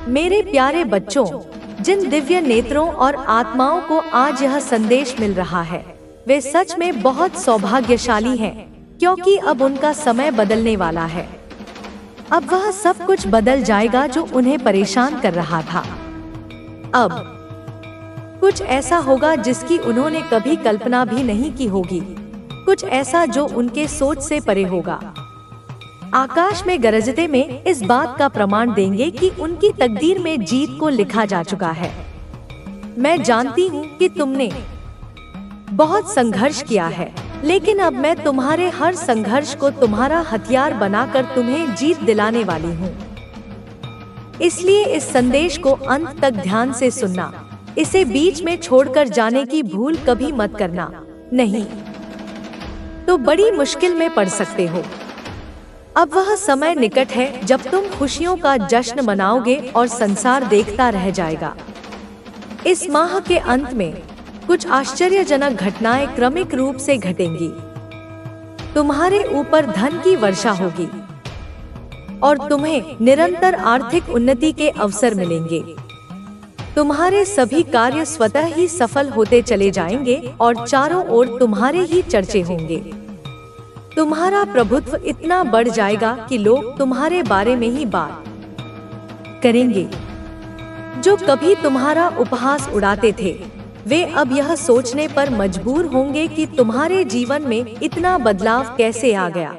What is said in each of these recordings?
मेरे प्यारे बच्चों, जिन दिव्य नेत्रों और आत्माओं को आज यह संदेश मिल रहा है, वे सच में बहुत सौभाग्यशाली हैं, क्योंकि अब उनका समय बदलने वाला है। अब वह सब कुछ बदल जाएगा जो उन्हें परेशान कर रहा था। अब कुछ ऐसा होगा जिसकी उन्होंने कभी कल्पना भी नहीं की होगी, कुछ ऐसा जो उनके सोच से परे होगा। आकाश में गरजते में इस बात का प्रमाण देंगे कि उनकी तकदीर में जीत को लिखा जा चुका है। मैं जानती हूँ कि तुमने बहुत संघर्ष किया है, लेकिन अब मैं तुम्हारे हर संघर्ष को तुम्हारा हथियार बनाकर तुम्हें जीत दिलाने वाली हूँ। इसलिए इस संदेश को अंत तक ध्यान से सुनना, इसे बीच में छोड़कर जाने की भूल कभी मत करना, नहीं तो बड़ी मुश्किल में पड़ सकते हो। अब वह समय निकट है जब तुम खुशियों का जश्न मनाओगे और संसार देखता रह जाएगा। इस माह के अंत में कुछ आश्चर्यजनक घटनाएं क्रमिक रूप से घटेंगी। तुम्हारे ऊपर धन की वर्षा होगी और तुम्हें निरंतर आर्थिक उन्नति के अवसर मिलेंगे। तुम्हारे सभी कार्य स्वतः ही सफल होते चले जाएंगे और चारों ओर तुम्हारे ही चर्चे होंगे। तुम्हारा प्रभुत्व इतना बढ़ जाएगा कि लोग तुम्हारे बारे में ही बात करेंगे। जो कभी तुम्हारा उपहास उड़ाते थे, वे अब यह सोचने पर मजबूर होंगे कि तुम्हारे जीवन में इतना बदलाव कैसे आ गया।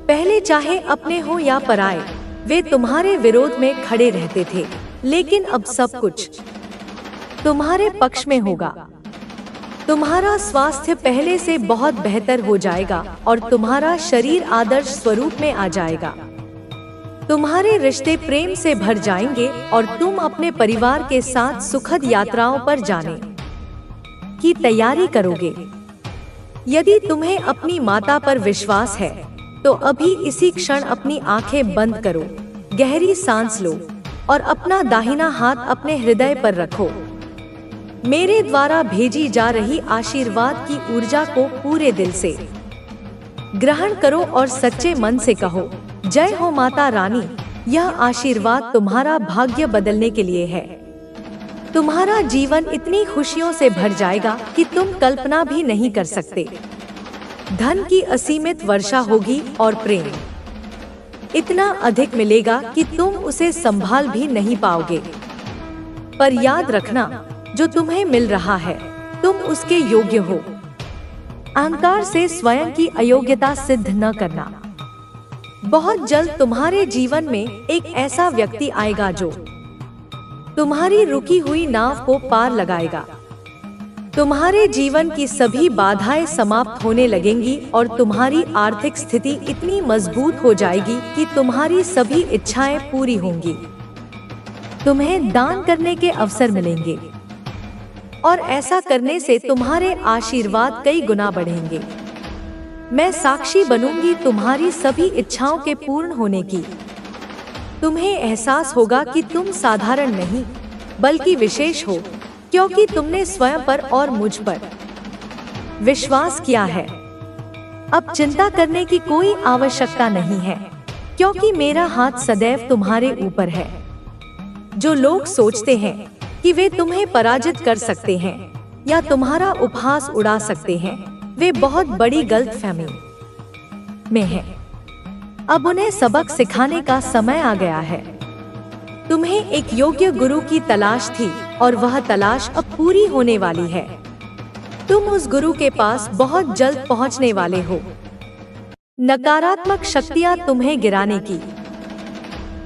पहले चाहे अपने हो या पराये, वे तुम्हारे विरोध में खड़े रहते थे, लेकिन अब सब कुछ तुम्हारे पक्ष में होगा। तुम्हारा स्वास्थ्य पहले से बहुत बेहतर हो जाएगा और तुम्हारा शरीर आदर्श स्वरूप में आ जाएगा। तुम्हारे रिश्ते प्रेम से भर जाएंगे और तुम अपने परिवार के साथ सुखद यात्राओं पर जाने की तैयारी करोगे। यदि तुम्हें अपनी माता पर विश्वास है, तो अभी इसी क्षण अपनी आंखें बंद करो, गहरी सांस लो और अपना दाहिना हाथ अपने हृदय पर रखो। मेरे द्वारा भेजी जा रही आशीर्वाद की ऊर्जा को पूरे दिल से ग्रहण करो और सच्चे मन से कहो, जय हो माता रानी। यह आशीर्वाद तुम्हारा भाग्य बदलने के लिए है। तुम्हारा जीवन इतनी खुशियों से भर जाएगा कि तुम कल्पना भी नहीं कर सकते। धन की असीमित वर्षा होगी और प्रेम इतना अधिक मिलेगा कि तुम उसे संभाल भी नहीं पाओगे। पर याद रखना, जो तुम्हें मिल रहा है, तुम उसके योग्य हो। अहंकार से स्वयं की अयोग्यता सिद्ध न करना। बहुत जल्द तुम्हारे जीवन में एक ऐसा व्यक्ति आएगा जो तुम्हारी रुकी हुई नाव को पार लगाएगा। तुम्हारे जीवन की सभी बाधाएं समाप्त होने लगेंगी और तुम्हारी आर्थिक स्थिति इतनी मजबूत हो जाएगी कि तुम्हारी सभी इच्छाएं पूरी होंगी। तुम्हें दान करने के अवसर मिलेंगे और ऐसा करने से तुम्हारे आशीर्वाद कई गुना बढ़ेंगे। मैं साक्षी बनूंगी तुम्हारी सभी इच्छाओं के पूर्ण होने की। तुम्हें एहसास होगा कि तुम साधारण नहीं, बल्कि विशेष हो, क्योंकि तुमने स्वयं पर और मुझ पर विश्वास किया है। अब चिंता करने की कोई आवश्यकता नहीं है, क्योंकि मेरा हाथ सदैव तुम्हारे ऊपर है। जो लोग सोचते हैं कि वे तुम्हें पराजित कर सकते हैं या तुम्हारा उपहास उड़ा सकते हैं, वे बहुत बड़ी गलतफहमी में हैं। अब उन्हें सबक सिखाने का समय आ गया है। तुम्हें एक योग्य गुरु की तलाश थी और वह तलाश अब पूरी होने वाली है। तुम उस गुरु के पास बहुत जल्द पहुंचने वाले हो। नकारात्मक शक्तियां तुम्हें गिराने की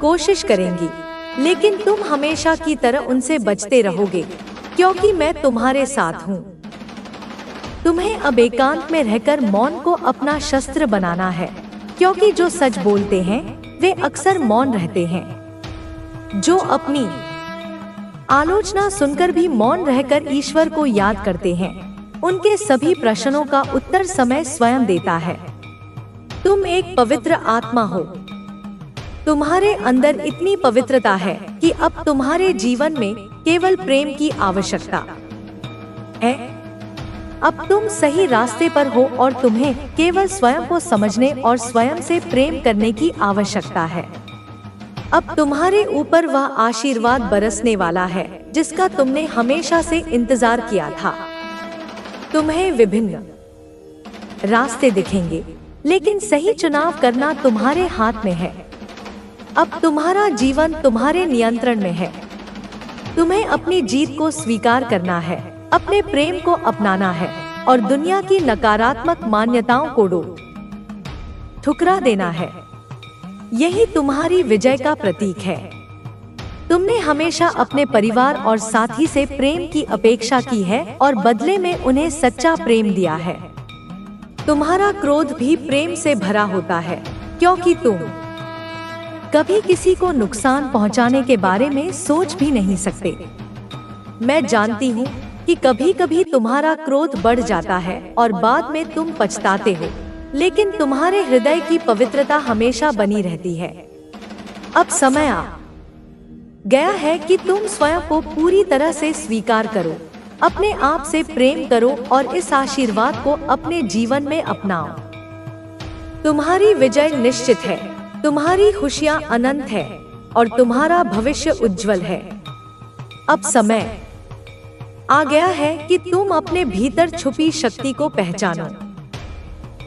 कोशिश करेंगी, लेकिन तुम हमेशा की तरह उनसे बचते रहोगे, क्योंकि मैं तुम्हारे साथ हूँ। तुम्हें अब एकांत में रहकर मौन को अपना शस्त्र बनाना है, क्योंकि जो सच बोलते हैं वे अक्सर मौन रहते हैं। जो अपनी आलोचना सुनकर भी मौन रहकर ईश्वर को याद करते हैं, उनके सभी प्रश्नों का उत्तर समय स्वयं देता है। तुम एक पवित्र आत्मा हो। तुम्हारे अंदर इतनी पवित्रता है कि अब तुम्हारे जीवन में केवल प्रेम की आवश्यकता है। अब तुम सही रास्ते पर हो और तुम्हें केवल स्वयं को समझने और स्वयं से प्रेम करने की आवश्यकता है। अब तुम्हारे ऊपर वह आशीर्वाद बरसने वाला है जिसका तुमने हमेशा से इंतजार किया था। तुम्हें विभिन्न रास्ते दिखेंगे, लेकिन सही चुनाव करना तुम्हारे हाथ में है। अब तुम्हारा जीवन तुम्हारे नियंत्रण में है। तुम्हें अपनी जीत को स्वीकार करना है, अपने प्रेम को अपनाना है और दुनिया की नकारात्मक मान्यताओं को ठुकरा देना है। यही तुम्हारी विजय का प्रतीक है। तुमने हमेशा अपने परिवार और साथी से प्रेम की अपेक्षा की है और बदले में उन्हें सच्चा प्रेम दिया है। तुम्हारा क्रोध भी प्रेम से भरा होता है, क्योंकि तुम कभी किसी को नुकसान पहुंचाने के बारे में सोच भी नहीं सकते। मैं जानती हूँ कि कभी कभी तुम्हारा क्रोध बढ़ जाता है और बाद में तुम पछताते हो, लेकिन तुम्हारे हृदय की पवित्रता हमेशा बनी रहती है। अब समय आ गया है कि तुम स्वयं को पूरी तरह से स्वीकार करो, अपने आप से प्रेम करो और इस आशीर्वाद को अपने जीवन में अपनाओ। तुम्हारी विजय निश्चित है, तुम्हारी खुशियां अनंत है और तुम्हारा भविष्य उज्जवल है। अब समय आ गया है कि तुम अपने भीतर छुपी शक्ति को पहचानो,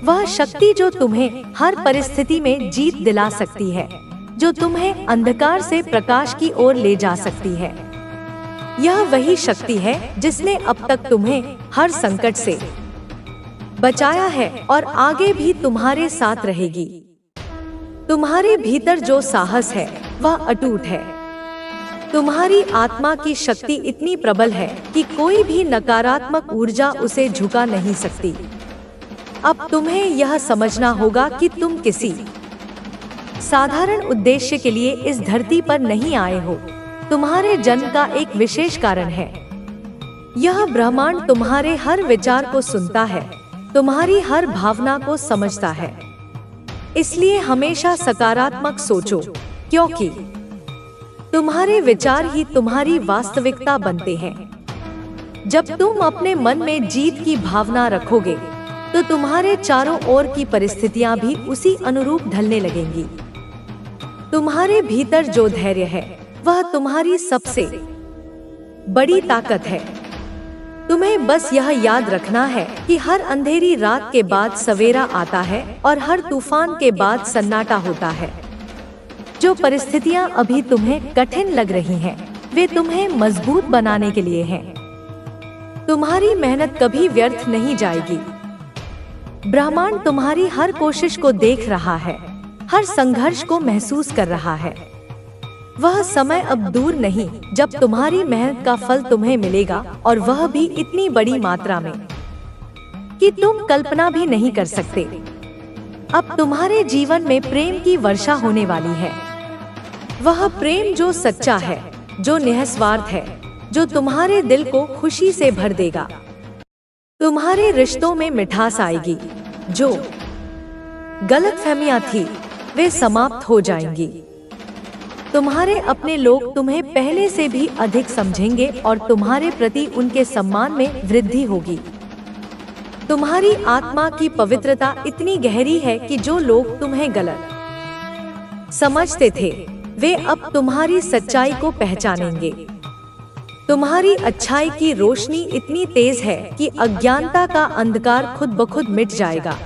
वह शक्ति जो तुम्हें हर परिस्थिति में जीत दिला सकती है, जो तुम्हें अंधकार से प्रकाश की ओर ले जा सकती है। यह वही शक्ति है जिसने अब तक तुम्हें हर संकट से बचाया है और आगे भी तुम्हारे साथ रहेगी। तुम्हारे भीतर जो साहस है वह अटूट है। तुम्हारी आत्मा की शक्ति इतनी प्रबल है कि कोई भी नकारात्मक ऊर्जा उसे झुका नहीं सकती। अब तुम्हें यह समझना होगा कि तुम किसी साधारण उद्देश्य के लिए इस धरती पर नहीं आए हो। तुम्हारे जन्म का एक विशेष कारण है। यह ब्रह्मांड तुम्हारे हर विचार को सुनता है, तुम्हारी हर भावना को समझता है। इसलिए हमेशा सकारात्मक सोचो, क्योंकि तुम्हारे विचार ही तुम्हारी वास्तविकता बनते हैं। जब तुम अपने मन में जीत की भावना रखोगे तो तुम्हारे चारों ओर की परिस्थितियां भी उसी अनुरूप ढलने लगेंगी। तुम्हारे भीतर जो धैर्य है वह तुम्हारी सबसे बड़ी ताकत है। तुम्हें बस यह याद रखना है कि हर अंधेरी रात के बाद सवेरा आता है और हर तूफान के बाद सन्नाटा होता है। जो परिस्थितियां अभी तुम्हें कठिन लग रही हैं, वे तुम्हें मजबूत बनाने के लिए हैं। तुम्हारी मेहनत कभी व्यर्थ नहीं जाएगी। ब्रह्मांड तुम्हारी हर कोशिश को देख रहा है, हर संघर्ष को महसूस कर रहा है। वह समय अब दूर नहीं जब तुम्हारी मेहनत का फल तुम्हें मिलेगा, और वह भी इतनी बड़ी मात्रा में कि तुम कल्पना भी नहीं कर सकते। अब तुम्हारे जीवन में प्रेम की वर्षा होने वाली है। वह प्रेम जो सच्चा है, जो निस्वार्थ है, जो तुम्हारे दिल को खुशी से भर देगा। तुम्हारे रिश्तों में मिठास आएगी। जो गलतफहमियां थी वे समाप्त हो जाएंगी। तुम्हारे अपने लोग तुम्हें पहले से भी अधिक समझेंगे और तुम्हारे प्रति उनके सम्मान में वृद्धि होगी। तुम्हारी आत्मा की पवित्रता इतनी गहरी है कि जो लोग तुम्हें गलत समझते थे वे अब तुम्हारी सच्चाई को पहचानेंगे। तुम्हारी अच्छाई की रोशनी इतनी तेज है कि अज्ञानता का अंधकार खुद ब खुद मिट जाएगा।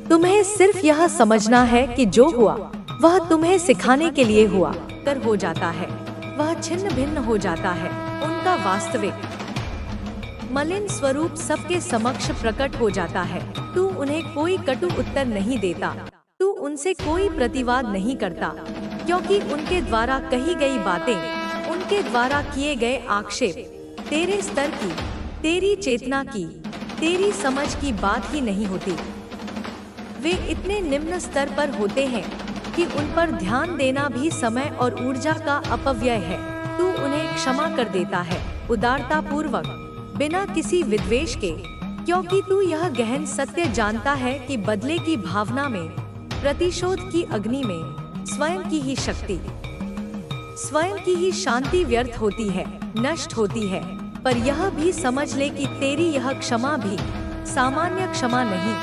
तुम्हें सिर्फ यह समझना है कि जो हुआ वह तुम्हें सिखाने के लिए हुआ कर हो जाता है। वह छिन्न भिन्न हो जाता है। उनका वास्तविक मलिन स्वरूप सबके समक्ष प्रकट हो जाता है। तू उन्हें कोई कटु उत्तर नहीं देता, तू उनसे कोई प्रतिवाद नहीं करता, क्योंकि उनके द्वारा कही गई बातें, उनके द्वारा किए गए आक्षेप तेरे स्तर की, तेरी चेतना की, तेरी समझ की बात ही नहीं होती। वे इतने निम्न स्तर पर होते हैं कि उन पर ध्यान देना भी समय और ऊर्जा का अपव्यय है। तू उन्हें क्षमा कर देता है, उदारता पूर्वक, बिना किसी विद्वेष के, क्योंकि तू यह गहन सत्य जानता है कि बदले की भावना में, प्रतिशोध की अग्नि में स्वयं की ही शक्ति, स्वयं की ही शांति व्यर्थ होती है, नष्ट होती है। पर यह भी समझ ले कि तेरी यह क्षमा भी सामान्य क्षमा नहीं,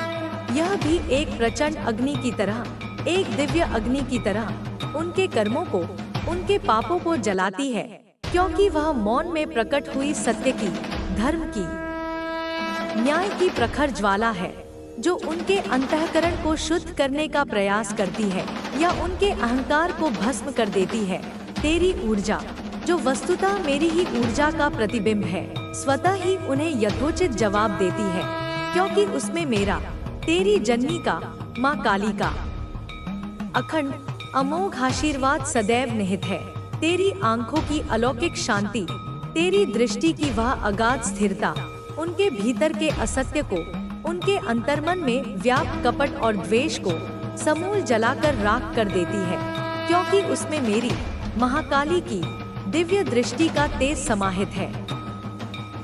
यह भी एक प्रचंड अग्नि की तरह, एक दिव्य अग्नि की तरह उनके कर्मों को, उनके पापों को जलाती है, क्योंकि वह मौन में प्रकट हुई सत्य की, धर्म की, न्याय की प्रखर ज्वाला है, जो उनके अंतःकरण को शुद्ध करने का प्रयास करती है या उनके अहंकार को भस्म कर देती है। तेरी ऊर्जा, जो वस्तुतः मेरी ही ऊर्जा का प्रतिबिंब है, स्वतः ही उन्हें यथोचित जवाब देती है, क्योंकि उसमें मेरा, तेरी जननी का, माँ काली का अखंड अमोघ आशीर्वाद सदैव निहित है। तेरी आंखों की अलौकिक शांति, तेरी दृष्टि की वह अगाध स्थिरता, उनके भीतर के असत्य को, उनके अंतर्मन में व्याप्त कपट और द्वेष को समूल जलाकर राख कर देती है, क्योंकि उसमें मेरी, महाकाली की दिव्य दृष्टि का तेज समाहित है।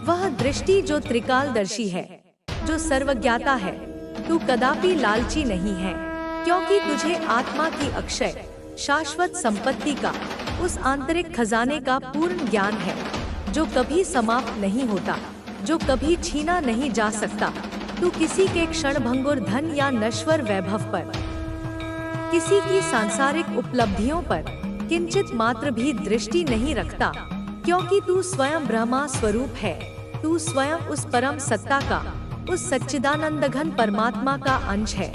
वह दृष्टि जो त्रिकालदर्शी है, जो सर्वज्ञाता है। तू कदापि लालची नहीं है, क्योंकि तुझे आत्मा की अक्षय शाश्वत संपत्ति का, उस आंतरिक खजाने का पूर्ण ज्ञान है, जो कभी समाप्त नहीं होता, जो कभी छीना नहीं जा सकता। तू किसी के क्षणभंगुर धन या नश्वर वैभव पर, किसी की सांसारिक उपलब्धियों पर किंचित मात्र भी दृष्टि नहीं रखता, क्योंकि तू स्वयं ब्रह्मा स्वरूप है। तू स्वयं उस परम सत्ता का, उस सच्चिदानंद घन परमात्मा का अंश है,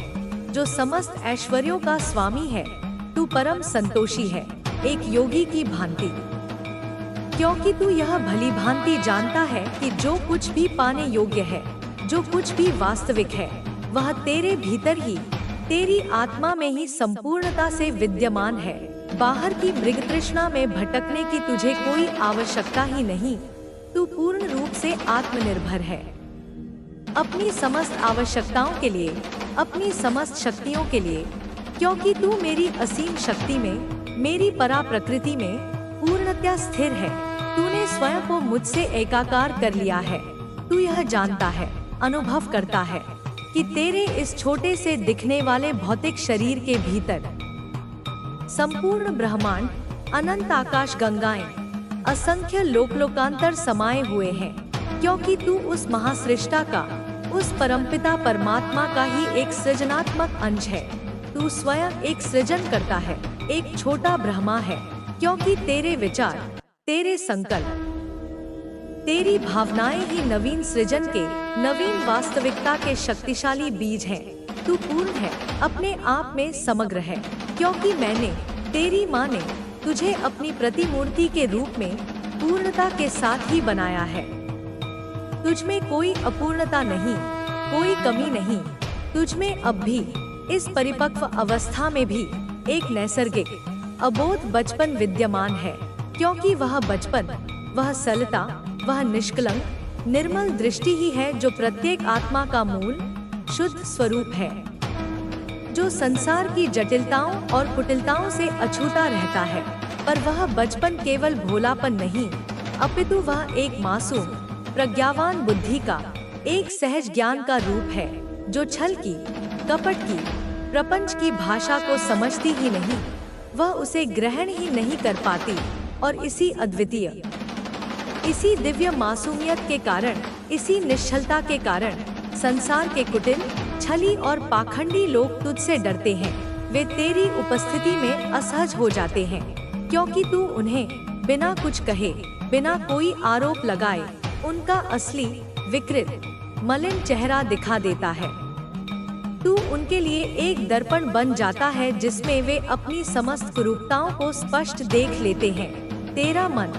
जो समस्त ऐश्वर्यों का स्वामी है। तू परम संतोषी है, एक योगी की भांति, क्योंकि तू यह भली भांति जानता है कि जो कुछ भी पाने योग्य है, जो कुछ भी वास्तविक है, वह तेरे भीतर ही, तेरी आत्मा में ही संपूर्णता से विद्यमान है। बाहर की मृग तृष्णा में भटकने की तुझे कोई आवश्यकता ही नहीं। तू पूर्ण रूप से आत्मनिर्भर है, अपनी समस्त आवश्यकताओं के लिए, अपनी समस्त शक्तियों के लिए, क्योंकि तू मेरी असीम शक्ति में, मेरी परा प्रकृति में पूर्णतया स्थिर है। तूने स्वयं को मुझसे एकाकार कर लिया है। तू यह जानता है, अनुभव करता है कि तेरे इस छोटे से दिखने वाले भौतिक शरीर के भीतर संपूर्ण ब्रह्मांड, अनंत आकाश गंगाएं, असंख्य लोकांतर समाये हुए हैं, क्योंकि तू उस महासृष्टा का, उस परमपिता परमात्मा का ही एक सृजनात्मक अंश है। तू स्वयं एक सृजन करता है, एक छोटा ब्रह्मा है, क्योंकि तेरे विचार, तेरे संकल्प, तेरी भावनाएं ही नवीन सृजन के, नवीन वास्तविकता के शक्तिशाली बीज हैं। तू पूर्ण है, अपने आप में समग्र है, क्योंकि मैंने, तेरी माँ ने तुझे अपनी प्रतिमूर्ति के रूप में पूर्णता के साथ ही बनाया है। तुझमें कोई अपूर्णता नहीं, कोई कमी नहीं। तुझमें अब भी, इस परिपक्व अवस्था में भी एक नैसर्गिक, अबोध बचपन विद्यमान है, क्योंकि वह बचपन, वह सरलता, वह निष्कलंक, निर्मल दृष्टि ही है जो प्रत्येक आत्मा का मूल, शुद्ध स्वरूप है, जो संसार की जटिलताओं और कुटिलताओं से अछूता रहता है। पर वह बचपन केवल भोलापन नहीं, अपितु वह एक मासूम, प्रज्ञावान बुद्धि का, एक सहज ज्ञान का रूप है, जो छल की, कपट की, प्रपंच की भाषा को समझती ही नहीं, वह उसे ग्रहण ही नहीं कर पाती। और इसी अद्वितीय, इसी दिव्य मासूमियत के कारण, इसी निश्चलता के कारण संसार के कुटिल, छली और पाखंडी लोग तुझसे डरते हैं। वे तेरी उपस्थिति में असहज हो जाते हैं, क्योंकि तू उन्हें बिना कुछ कहे, बिना कोई आरोप लगाए, उनका असली, विकृत, मलिन चेहरा दिखा देता है। तू उनके लिए एक दर्पण बन जाता है, जिसमें वे अपनी समस्त कुरूपताओं को स्पष्ट देख लेते हैं। तेरा मन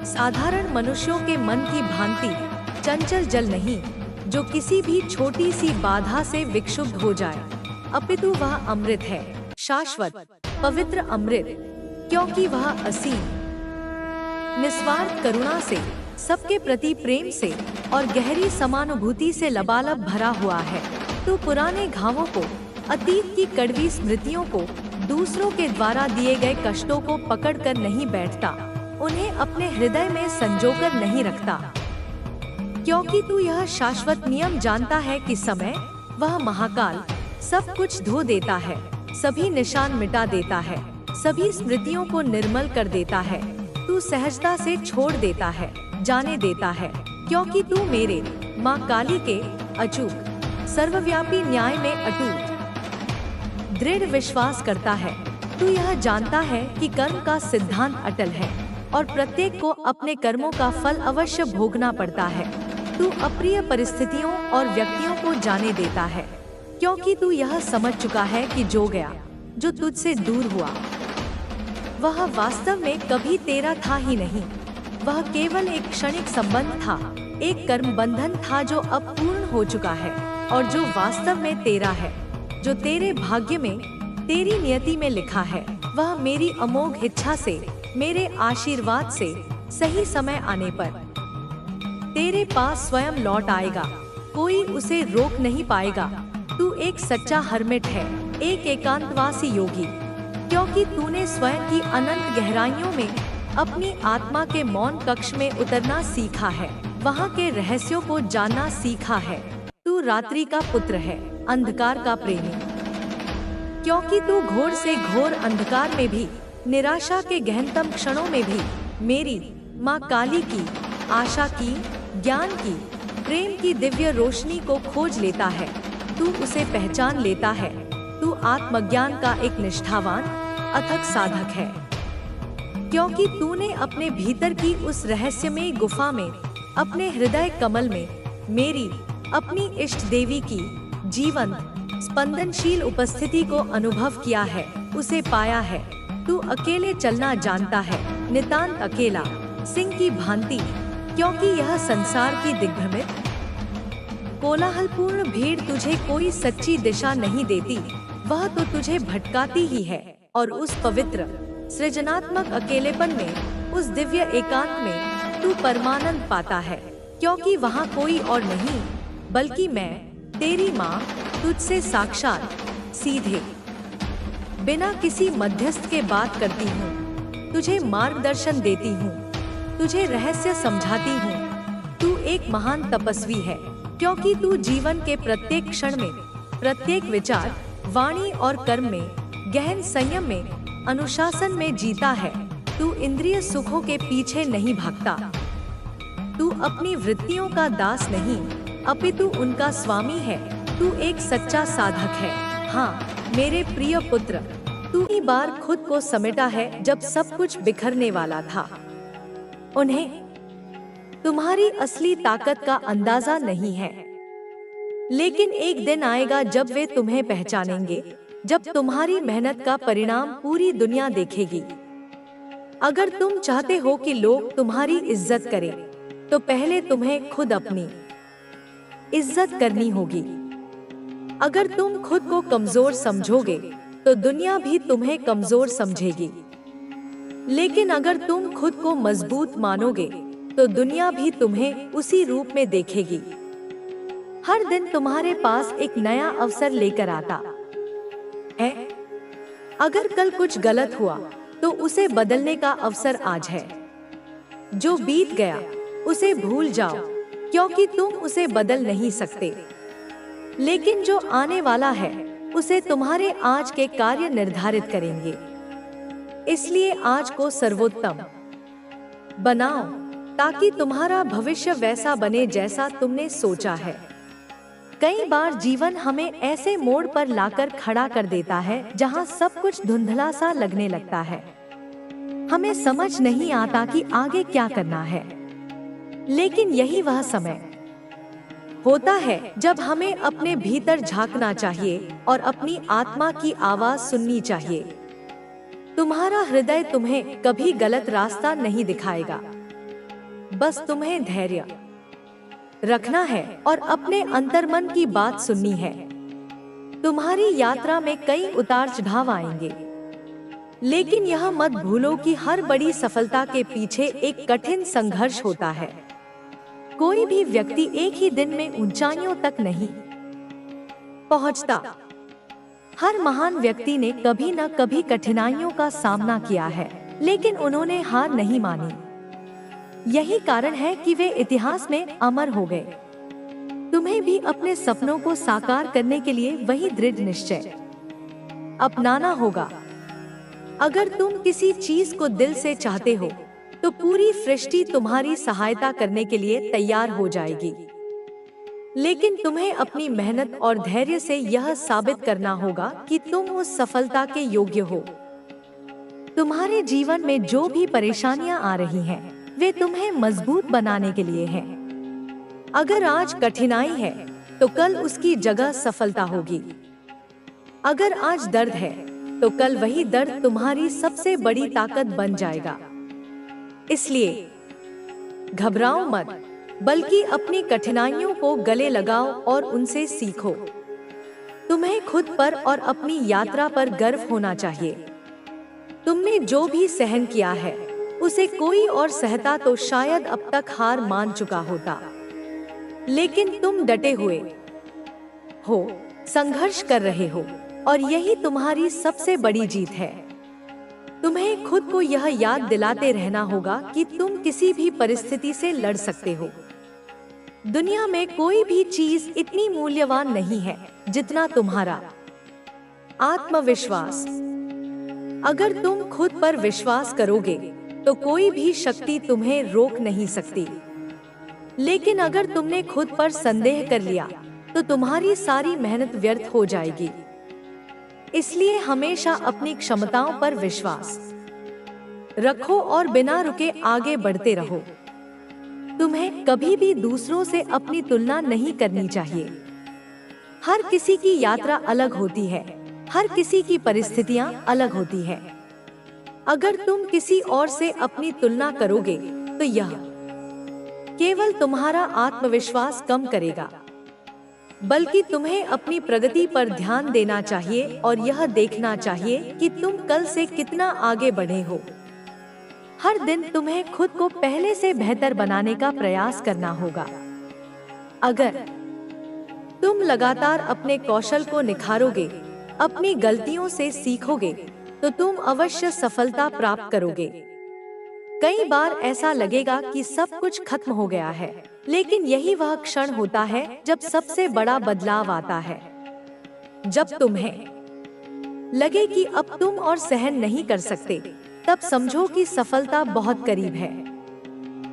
साधारण मनुष्यों के मन की भांति चंचल जल नहीं, जो किसी भी छोटी सी बाधा से विक्षुब्ध हो जाए, अपितु वह अमृत है, शाश्वत, पवित्र अमृत, क्योंकि वह असीम, निस्वार्थ करुणा से, सबके प्रति प्रेम से और गहरी समानुभूति से लबालब भरा हुआ है। तू पुराने घावों को, अतीत की कड़वी स्मृतियों को, दूसरों के द्वारा दिए गए कष्टों को पकड़कर नहीं बैठता, उन्हें अपने हृदय में संजोकर नहीं रखता, क्योंकि तू यह शाश्वत नियम जानता है कि समय, वह महाकाल, सब कुछ धो देता है, सभी निशान मिटा देता है, सभी स्मृतियों को निर्मल कर देता है। तू सहजता से छोड़ देता है, जाने देता है, क्योंकि तू मेरे, माँ काली के अचूक, सर्वव्यापी न्याय में अटूट, दृढ़ विश्वास करता है। तू यह जानता है कि कर्म का सिद्धांत अटल है और प्रत्येक को अपने कर्मों का फल अवश्य भोगना पड़ता है। तू अप्रिय परिस्थितियों और व्यक्तियों को जाने देता है, क्योंकि तू यह समझ चुका है कि जो गया, जो तुझसे दूर हुआ, वह वास्तव में कभी तेरा था ही नहीं। वह केवल एक क्षणिक संबंध था, एक कर्म बंधन था जो अब पूर्ण हो चुका है और जो वास्तव में तेरा है, जो तेरे भाग्य में, तेरी नियति में लिखा है। वह मेरी अमोघ इच्छा से, मेरे आशीर्वाद से सही समय आने पर तेरे पास स्वयं लौट आएगा। कोई उसे रोक नहीं पाएगा। तू एक सच्चा हर्मिट है, एक एकांतवासी योगी, क्योंकि तूने स्वयं की अनंत गहराइयों में अपनी आत्मा के मौन कक्ष में उतरना सीखा है, वहाँ के रहस्यों को जानना सीखा है। तू रात्रि का पुत्र है, अंधकार का प्रेमी, क्योंकि तू घोर से घोर अंधकार में भी, निराशा के गहनतम क्षणों में भी मेरी माँ काली की, आशा की, ज्ञान की, प्रेम की दिव्य रोशनी को खोज लेता है। तू उसे पहचान लेता है। तू आत्मज्ञान का एक निष्ठावान, अथक साधक है, क्योंकि तूने अपने भीतर की उस रहस्यमयी गुफा में, अपने हृदय कमल में मेरी, अपनी इष्ट देवी की जीवन स्पंदनशील उपस्थिति को अनुभव किया है, उसे पाया है। तू अकेले चलना जानता है, नितांत अकेला, सिंह की भांति, क्योंकि यह संसार की दिग्भ्रमित कोलाहलपूर्ण भीड़ तुझे कोई सच्ची दिशा नहीं देती। वह तो तुझे भटकाती ही है और उस पवित्र सृजनात्मक अकेलेपन में, उस दिव्य एकांत में तू परमानंद पाता है, क्योंकि वहाँ कोई और नहीं बल्कि मैं, तेरी माँ, तुझसे साक्षात, सीधे, बिना किसी मध्यस्थ के बात करती हूँ, तुझे मार्गदर्शन देती हूँ, तुझे रहस्य समझाती हूँ। तू एक महान तपस्वी है, क्योंकि तू जीवन के प्रत्येक क्षण में, प्रत्येक विचार, वाणी और कर्म में गहन संयम में, अनुशासन में जीता है। तू इंद्रिय सुखों के पीछे नहीं भागता। तू अपनी वृत्तियों का दास नहीं, अपितु उनका स्वामी है। तू एक सच्चा साधक है। हाँ मेरे प्रिय पुत्र, तू ही बार खुद को समेटा है जब सब कुछ बिखरने वाला था। उन्हें तुम्हारी असली ताकत का अंदाजा नहीं है, लेकिन एक दिन आएगा जब वे तुम्हें पहचानेंगे, जब तुम्हारी मेहनत का परिणाम पूरी दुनिया देखेगी। अगर तुम चाहते हो कि लोग तुम्हारी इज्जत करें, तो पहले तुम्हें खुद अपनी इज्जत करनी होगी। अगर तुम खुद को कमजोर समझोगे, तो दुनिया भी तुम्हें कमजोर समझेगी। लेकिन अगर तुम खुद को मजबूत मानोगे, तो दुनिया भी तुम्हें उसी रूप में देखेगी। हर दिन तुम्हारे पास एक नया अवसर लेकर आता है। अगर कल कुछ गलत हुआ, तो उसे बदलने का अवसर आज है। जो बीत गया उसे भूल जाओ, क्योंकि तुम उसे बदल नहीं सकते। लेकिन जो आने वाला है, उसे तुम्हारे आज के कार्य निर्धारित करेंगे। इसलिए आज को सर्वोत्तम बनाओ, ताकि तुम्हारा भविष्य वैसा बने जैसा तुमने सोचा है। कई बार जीवन हमें ऐसे मोड़ पर लाकर खड़ा कर देता है जहां सब कुछ धुंधला सा लगने लगता है। हमें समझ नहीं आता कि आगे क्या करना है। लेकिन यही वह समय होता है जब हमें अपने भीतर झांकना चाहिए और अपनी आत्मा की आवाज सुननी चाहिए। तुम्हारा हृदय तुम्हें कभी गलत रास्ता नहीं दिखाएगा। बस तुम्हें धैर्य रखना है और अपने अंतर्मन की बात सुननी है। तुम्हारी यात्रा में कई उतार चढ़ाव आएंगे, लेकिन यह मत भूलो कि हर बड़ी सफलता के पीछे एक कठिन संघर्ष होता है। कोई भी व्यक्ति एक ही दिन में ऊंचाइयों तक नहीं पहुंचता। हर महान व्यक्ति ने कभी न कभी कठिनाइयों का सामना किया है, लेकिन उन्होंने हार नहीं मानी। यही कारण है कि वे इतिहास में अमर हो गए। तुम्हें भी अपने सपनों को साकार करने के लिए वही दृढ़ निश्चय अपनाना होगा। अगर तुम किसी चीज को दिल से चाहते हो, तो पूरी सृष्टि तुम्हारी सहायता करने के लिए तैयार हो जाएगी। लेकिन तुम्हें अपनी मेहनत और धैर्य से यह साबित करना होगा कि तुम उस सफलता के योग्य हो। तुम्हारे जीवन में जो भी परेशानियां आ रही हैं, वे तुम्हें मजबूत बनाने के लिए हैं। अगर आज कठिनाई है, तो कल उसकी जगह सफलता होगी। अगर आज दर्द है, तो कल वही दर्द तुम्हारी सबसे बड़ी ताकत बन जाएगा। इसलिए घबराओ मत, बल्कि अपनी कठिनाइयों को गले लगाओ और उनसे सीखो। तुम्हें खुद पर और अपनी यात्रा पर गर्व होना चाहिए। तुमने जो भी सहन किया है, उसे कोई और सहता तो शायद अब तक हार मान चुका होता। लेकिन तुम डटे हुए हो, संघर्ष कर रहे हो, और यही तुम्हारी सबसे बड़ी जीत है। तुम्हें खुद को यह याद दिलाते रहना होगा कि तुम किसी भी परिस्थिति से लड़ सकते हो। दुनिया में कोई भी चीज इतनी मूल्यवान नहीं है जितना तुम्हारा आत्मविश्वास। अगर तुम खुद पर विश्वास करोगे, तो कोई भी शक्ति तुम्हें रोक नहीं सकती। लेकिन अगर तुमने खुद पर संदेह कर लिया, तो तुम्हारी सारी मेहनत व्यर्थ हो जाएगी। इसलिए हमेशा अपनी क्षमताओं पर विश्वास रखो और बिना रुके आगे बढ़ते रहो। तुम्हें कभी भी दूसरों से अपनी तुलना नहीं करनी चाहिए। हर किसी की यात्रा अलग होती है, हर किसी की परिस्थितियां अलग होती है। अगर तुम किसी और से अपनी तुलना करोगे, तो यह केवल तुम्हारा आत्मविश्वास कम करेगा, बल्कि तुम्हें अपनी प्रगति पर ध्यान देना चाहिए और यह देखना चाहिए कि तुम कल से कितना आगे बढ़े हो। हर दिन तुम्हें खुद को पहले से बेहतर बनाने का प्रयास करना होगा। अगर तुम लगातार अपने कौशल को निखारोगे, अपनी गलतियों से सीखोगे, तो तुम अवश्य सफलता प्राप्त करोगे। कई बार ऐसा लगेगा कि सब कुछ खत्म हो गया है, लेकिन यही वह क्षण होता है जब सबसे बड़ा बदलाव आता है। जब तुम्हें लगे कि अब तुम और सहन नहीं कर सकते, तब समझो कि सफलता बहुत करीब है।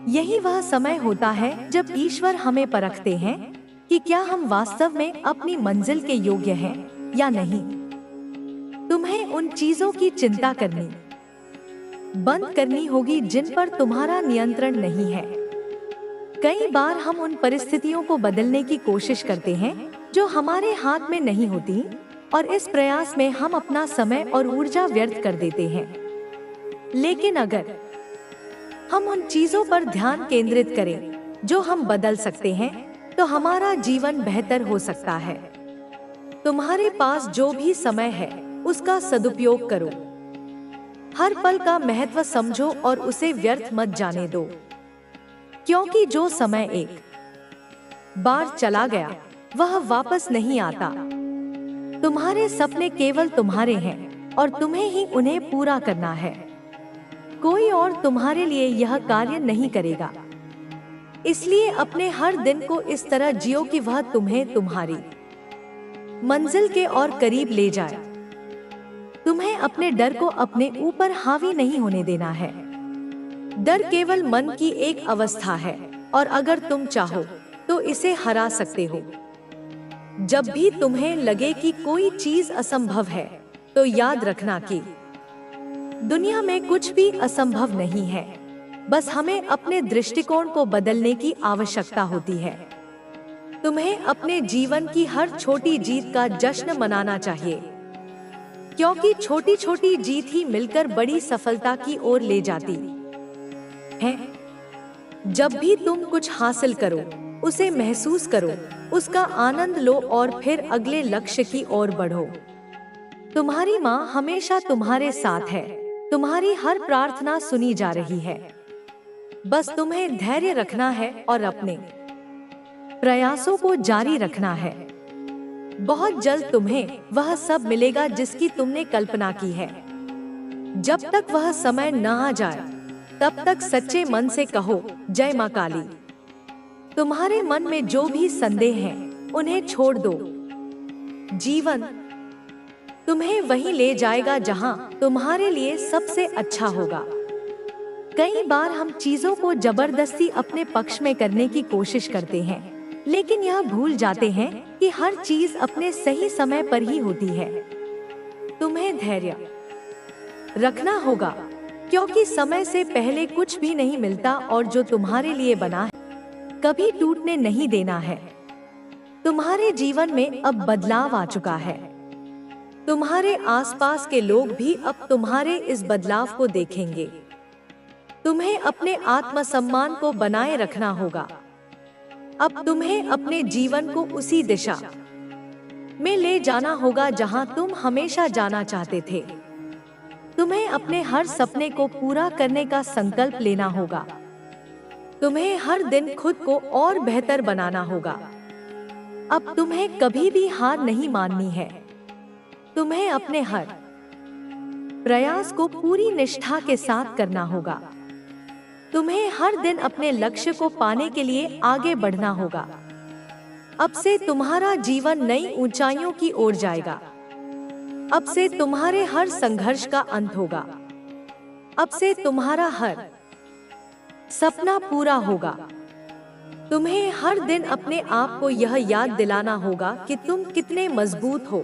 यही वह समय होता है जब ईश्वर हमें परखते हैं कि क्या हम वास्तव में अपनी मंजिल के योग्य हैं या नहीं। तुम्हें उन चीजों की चिंता करनी बंद करनी होगी जिन पर तुम्हारा नियंत्रण नहीं है। कई बार हम उन परिस्थितियों को बदलने की कोशिश करते हैं जो हमारे हाथ में नहीं होती, और इस प्रयास में हम अपना समय और ऊर्जा व्यर्थ कर देते हैं। लेकिन अगर हम उन चीजों पर ध्यान केंद्रित करें जो हम बदल सकते हैं, तो हमारा जीवन बेहतर हो सकता है। तुम्हारे पास जो भी समय है, उसका सदुपयोग करो। हर पल का महत्व समझो और उसे व्यर्थ मत जाने दो, क्योंकि जो समय एक बार चला गया, वह वापस नहीं आता। तुम्हारे सपने केवल तुम्हारे हैं और तुम्हें ही उन्हें पूरा करना है। कोई और तुम्हारे लिए यह कार्य नहीं करेगा। इसलिए अपने हर दिन को इस तरह जियो कि वह तुम्हें तुम्हारी मंजिल के और करीब ले जाए। तुम्हें अपने डर को अपने ऊपर हावी नहीं होने देना है। डर केवल मन की एक अवस्था है, और अगर तुम चाहो तो इसे हरा सकते हो। जब भी तुम्हें लगे कि कोई चीज असंभव है, तो याद रखना कि दुनिया में कुछ भी असंभव नहीं है। बस हमें अपने दृष्टिकोण को बदलने की आवश्यकता होती है। तुम्हें अपने जीवन की हर छोटी जीत का जश्न मनाना चाहिए, क्योंकि छोटी छोटी जीत ही मिलकर बड़ी सफलता की ओर ले जाती है। जब भी तुम कुछ हासिल करो, उसे महसूस करो, उसका आनंद लो और फिर अगले लक्ष्य की ओर बढ़ो। तुम्हारी माँ हमेशा तुम्हारे साथ है। तुम्हारी हर प्रार्थना सुनी जा रही है। बस तुम्हें धैर्य रखना है और अपने प्रयासों को जारी रखना है। बहुत जल्द तुम्हें वह सब मिलेगा जिसकी तुमने कल्पना की है। जब तक वह समय न आ जाए, तब तक सच्चे मन से कहो, जय मां काली। तुम्हारे मन में जो भी संदेह हैं, उन्हें छोड़ दो। जीवन तुम्हें वहीं ले जाएगा जहां तुम्हारे लिए सबसे अच्छा होगा। कई बार हम चीजों को जबरदस्ती अपने पक्ष में करने की कोशिश करते हैं, लेकिन यह भूल जाते हैं कि हर चीज अपने सही समय पर ही होती है। तुम्हें धैर्य रखना होगा, क्योंकि समय से पहले कुछ भी नहीं मिलता और जो तुम्हारे लिए बना है कभी टूटने नहीं देना है। तुम्हारे जीवन में अब बदलाव आ चुका है। तुम्हारे आसपास के लोग भी अब तुम्हारे इस बदलाव को देखेंगे। तुम्हें अपने आत्मसम्मान को बनाए रखना होगा। अब तुम्हें अपने जीवन को उसी दिशा में ले जाना होगा जहां तुम हमेशा जाना चाहते थे। तुम्हें अपने हर सपने को पूरा करने का संकल्प लेना होगा। तुम्हें हर दिन खुद को और बेहतर बनाना होगा। अब तुम्हें कभी भी हार नहीं माननी है। तुम्हें अपने हर प्रयास को पूरी निष्ठा के साथ करना होगा। तुम्हें हर दिन अपने लक्ष्य को पाने के लिए आगे बढ़ना होगा। अब से तुम्हारा जीवन नई ऊंचाइयों की ओर जाएगा। अब से तुम्हारे हर संघर्ष का अंत होगा। अब से तुम्हारा हर सपना पूरा होगा। तुम्हें हर दिन अपने आप को यह याद दिलाना होगा कि तुम कितने मजबूत हो।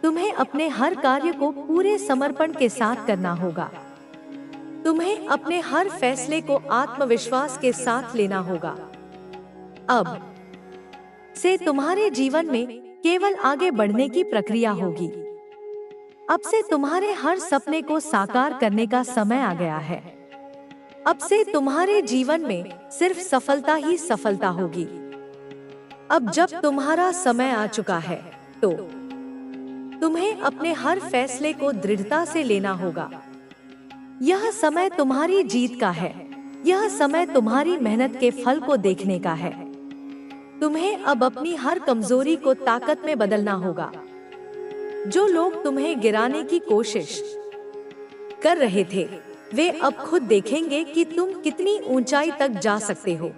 तुम्हें अपने हर कार्य को पूरे समर्पण के साथ करना होगा। तुम्हें अपने हर फैसले को आत्मविश्वास के साथ लेना होगा। अब से तुम्हारे जीवन में केवल आगे बढ़ने की प्रक्रिया होगी। अब से तुम्हारे हर सपने को साकार करने का समय आ गया है। अब से तुम्हारे जीवन में सिर्फ सफलता ही सफलता होगी। अब जब तुम्हारा समय आ चुका है तो तुम्हें अपने हर फैसले को दृढ़ता से लेना होगा। यह समय तुम्हारी जीत का है। यह समय तुम्हारी मेहनत के फल को देखने का है। तुम्हें अब अपनी हर कमजोरी को ताकत में बदलना होगा। जो लोग तुम्हें गिराने की कोशिश कर रहे थे, वे अब खुद देखेंगे कि तुम कितनी ऊंचाई तक जा सकते हो।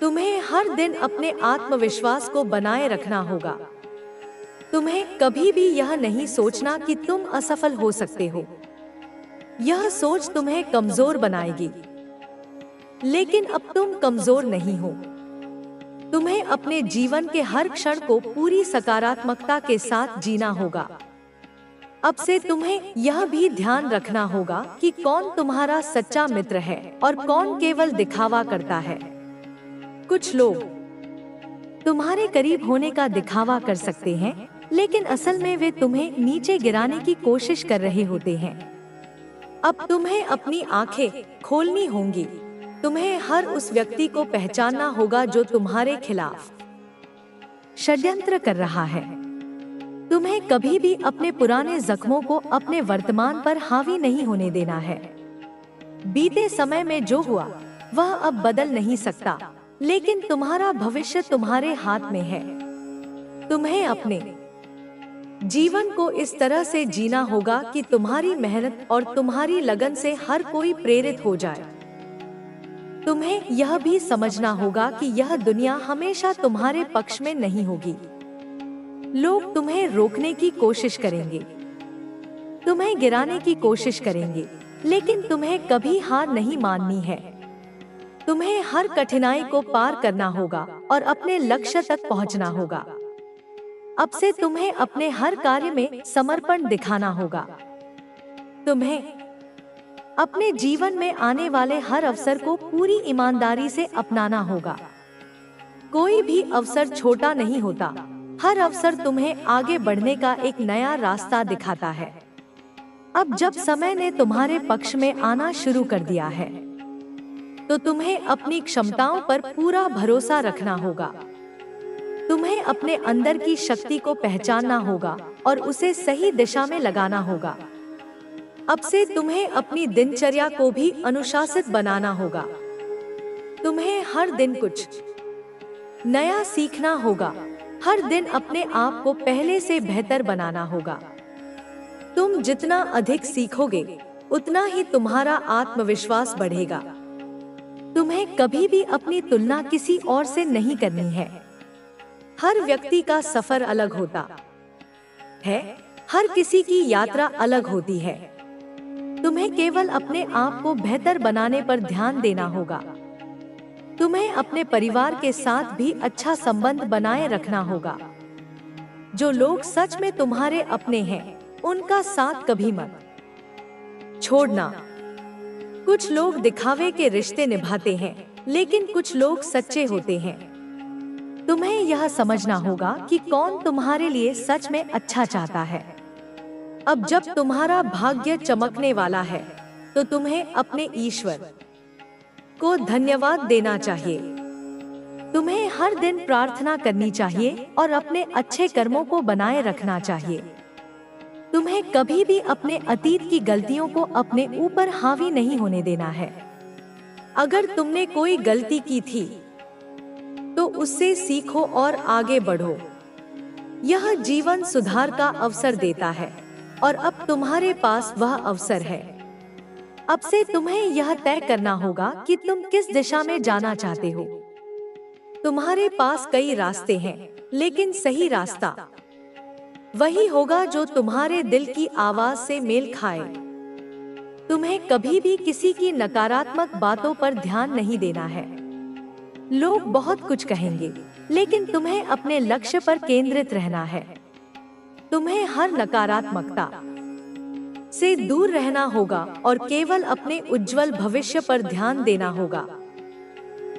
तुम्हें हर दिन अपने आत्मविश्वास को बनाए रखना होगा। तुम्हें कभी भी यह नहीं सोचना कि तुम असफल हो सकते हो। यह सोच तुम्हें कमजोर बनाएगी। लेकिन अब तुम कमजोर नहीं हो। तुम्हें अपने जीवन के हर क्षण को पूरी सकारात्मकता के साथ जीना होगा। अब से तुम्हें यह भी ध्यान रखना होगा कि कौन तुम्हारा सच्चा मित्र है और कौन केवल दिखावा करता है। कुछ लोग तुम्हारे करीब होने का दिखावा कर सकते हैं, लेकिन असल में वे तुम्हें नीचे गिराने की कोशिश कर रहे होते हैं। अब तुम्हें अपनी आंखें खोलनी होंगी। तुम्हें हर उस व्यक्ति को पहचानना होगा जो तुम्हारे खिलाफ षड्यंत्र कर रहा है। तुम्हें कभी भी अपने पुराने जख्मों को अपने वर्तमान पर हावी नहीं होने देना है। बीते समय में जो हुआ वह अब बदल नहीं सकता, लेकिन तुम्हारा भविष्य तुम्हारे हाथ में है। तुम्हें अपने जीवन को इस तरह से जीना होगा कि तुम्हारी मेहनत और तुम्हारी लगन से हर कोई प्रेरित हो जाए। तुम्हें यह भी समझना होगा कि यह दुनिया हमेशा तुम्हारे पक्ष में नहीं होगी। लोग तुम्हें रोकने की कोशिश करेंगे, तुम्हें गिराने की कोशिश करेंगे, लेकिन तुम्हें कभी हार नहीं माननी है। तुम्हें हर कठिनाई को पार करना होगा और अपने लक्ष्य तक पहुंचना होगा। अब से तुम्हें अपने हर कार्य में समर्पण दिखाना होगा। तुम्हें अपने जीवन में आने वाले हर अवसर को पूरी ईमानदारी से अपनाना होगा। कोई भी अवसर छोटा नहीं होता। हर अवसर तुम्हें आगे बढ़ने का एक नया रास्ता दिखाता है। अब जब समय ने तुम्हारे पक्ष में आना शुरू कर दिया है, तो तुम्हें अपनी क्षमताओं पर पूरा भरोसा रखना होगा। तुम्हें अपने अंदर की शक्ति को पहचानना होगा और उसे सही दिशा में लगाना होगा। अब से तुम्हें अपनी दिनचर्या को भी अनुशासित बनाना होगा। तुम्हें हर दिन कुछ नया सीखना होगा। हर दिन अपने आप को पहले से बेहतर बनाना होगा। तुम जितना अधिक सीखोगे, उतना ही तुम्हारा आत्मविश्वास बढ़ेगा। तुम्हें कभी भी अपनी तुलना किसी और से नहीं करनी है। हर व्यक्ति का सफर अलग होता है। हर किसी की यात्रा अलग होती है। तुम्हें केवल अपने आप को बेहतर बनाने पर ध्यान देना होगा। तुम्हें अपने परिवार के साथ भी अच्छा संबंध बनाए रखना होगा। जो लोग सच में तुम्हारे अपने हैं, उनका साथ कभी मत छोड़ना। कुछ लोग दिखावे के रिश्ते निभाते हैं, लेकिन कुछ लोग सच्चे होते हैं। तुम्हें यह समझना होगा कि कौन तुम्हारे लिए सच में अच्छा चाहता है। अब जब तुम्हारा भाग्य चमकने वाला है, तो तुम्हें अपने ईश्वर को धन्यवाद देना चाहिए। तुम्हें हर दिन प्रार्थना करनी चाहिए और अपने अच्छे कर्मों को बनाए रखना चाहिए। तुम्हें कभी भी अपने अतीत की गलतियों को अपने ऊपर हावी नहीं होने देना है। अगर तुमने कोई गलती की थी, तो उससे सीखो और आगे बढ़ो। यह जीवन सुधार का अवसर देता है और अब तुम्हारे पास वह अवसर है। अब से तुम्हें यह तय करना होगा कि तुम किस दिशा में जाना चाहते हो। तुम्हारे पास कई रास्ते हैं, लेकिन सही रास्ता वही होगा जो तुम्हारे दिल की आवाज से मेल खाए। तुम्हें कभी भी किसी की नकारात्मक बातों पर ध्यान नहीं देना है। लोग बहुत कुछ कहेंगे, लेकिन तुम्हें अपने लक्ष्य पर केंद्रित रहना है। तुम्हें हर नकारात्मकता से दूर रहना होगा और केवल अपने उज्जवल भविष्य पर ध्यान देना होगा।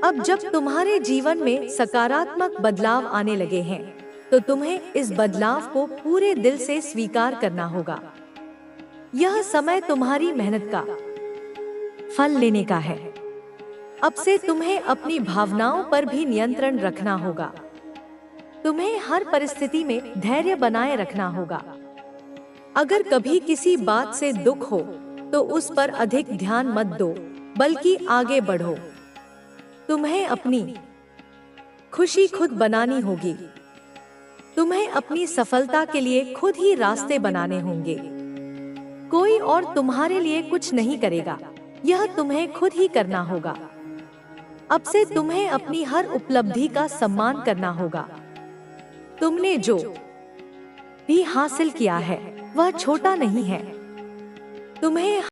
अब जब तुम्हारे जीवन में सकारात्मक बदलाव आने लगे हैं, तो तुम्हें इस बदलाव को पूरे दिल से स्वीकार करना होगा। यह समय तुम्हारी मेहनत का फल लेने का है। अब से तुम्हें अपनी भावनाओं पर भी नियंत्रण रखना होगा। तुम्हें हर परिस्थिति में धैर्य बनाए रखना होगा। अगर कभी किसी बात से दुख हो, तो उस पर अधिक ध्यान मत दो, बल्कि आगे बढ़ो। तुम्हें अपनी खुशी खुद बनानी होगी। तुम्हें अपनी सफलता के लिए खुद ही रास्ते बनाने होंगे। कोई और तुम्हारे लिए कुछ नहीं करेगा, यह तुम्हें खुद ही करना होगा। अब से तुम्हें अपनी हर उपलब्धि का सम्मान करना होगा। तुमने जो भी हासिल किया है, वह छोटा नहीं है। तुम्हें